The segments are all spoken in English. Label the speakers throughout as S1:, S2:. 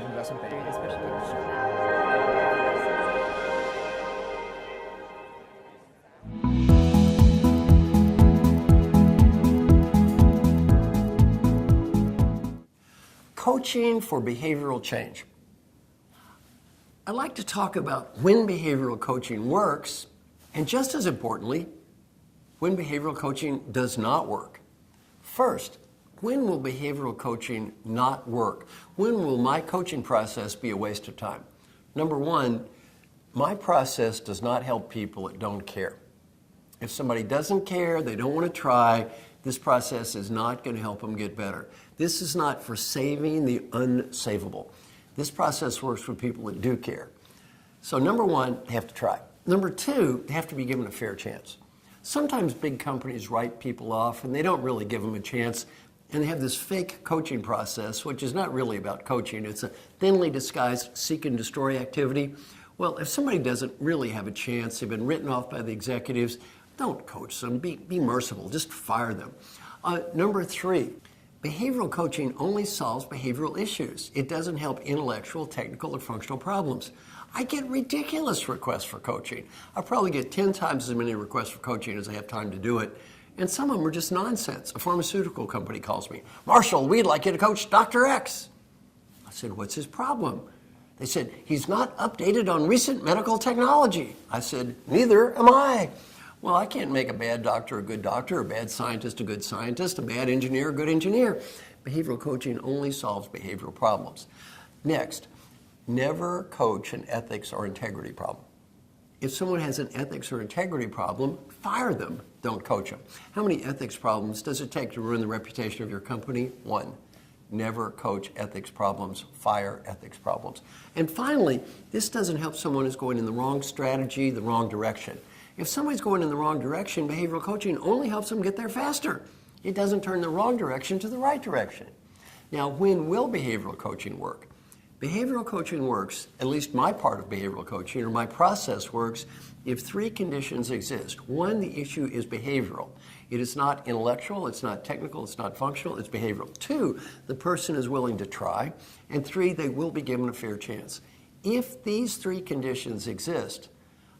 S1: investment banking.
S2: Coaching for behavioral change. I'd like to talk about when behavioral coaching works, and just as importantly, when behavioral coaching does not work. First, when will behavioral coaching not work? When will my coaching process be a waste of time? Number one, my process does not help people that don't care. If somebody doesn't care, they don't want to try, this process is not going to help them get better. This is not for saving the unsavable. This process works for people that do care. So number one, they have to try. Number two, they have to be given a fair chance. Sometimes big companies write people off and they don't really give them a chance, and they have this fake coaching process, which is not really about coaching. It's a thinly disguised seek and destroy activity. Well, if somebody doesn't really have a chance, they've been written off by the executives, don't coach them. Be merciful. Just fire them. Number three, behavioral coaching only solves behavioral issues. It doesn't help intellectual, technical, or functional problems. I get ridiculous requests for coaching. I probably get 10 times as many requests for coaching as I have time to do it. And some of them are just nonsense. A pharmaceutical company calls me, "Marshall, we'd like you to coach Dr. X." I said, "What's his problem?" They said, "He's not updated on recent medical technology." I said, "Neither am I." Well, I can't make a bad doctor a good doctor, a bad scientist a good scientist, a bad engineer a good engineer. Behavioral coaching only solves behavioral problems. Next, never coach an ethics or integrity problem. If someone has an ethics or integrity problem, fire them. Don't coach them. How many ethics problems does it take to ruin the reputation of your company? One. Never coach ethics problems. Fire ethics problems. And finally, this doesn't help someone who's going in the wrong strategy, the wrong direction. If somebody's going in the wrong direction, behavioral coaching only helps them get there faster. It doesn't turn the wrong direction to the right direction. Now, when will behavioral coaching work? Behavioral coaching works, at least my part of behavioral coaching, or my process works, if three conditions exist. One, the issue is behavioral. It is not intellectual, it's not technical, it's not functional, it's behavioral. Two, the person is willing to try. And three, they will be given a fair chance. If these three conditions exist,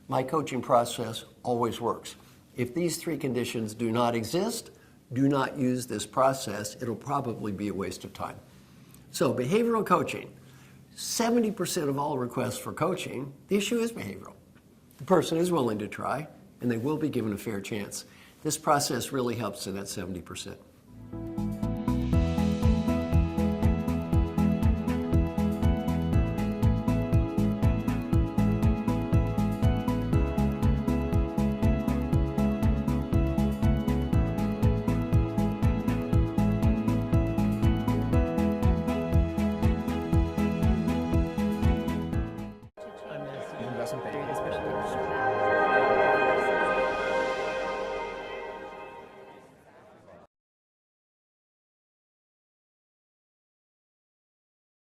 S2: my coaching process always works. If these three conditions do not exist, do not use this process. It'll probably be a waste of time. So behavioral coaching, 70% of all requests for coaching, the issue is behavioral. The person is willing to try, and they will be given a fair chance. This process really helps in that 70%.
S1: Investment banking.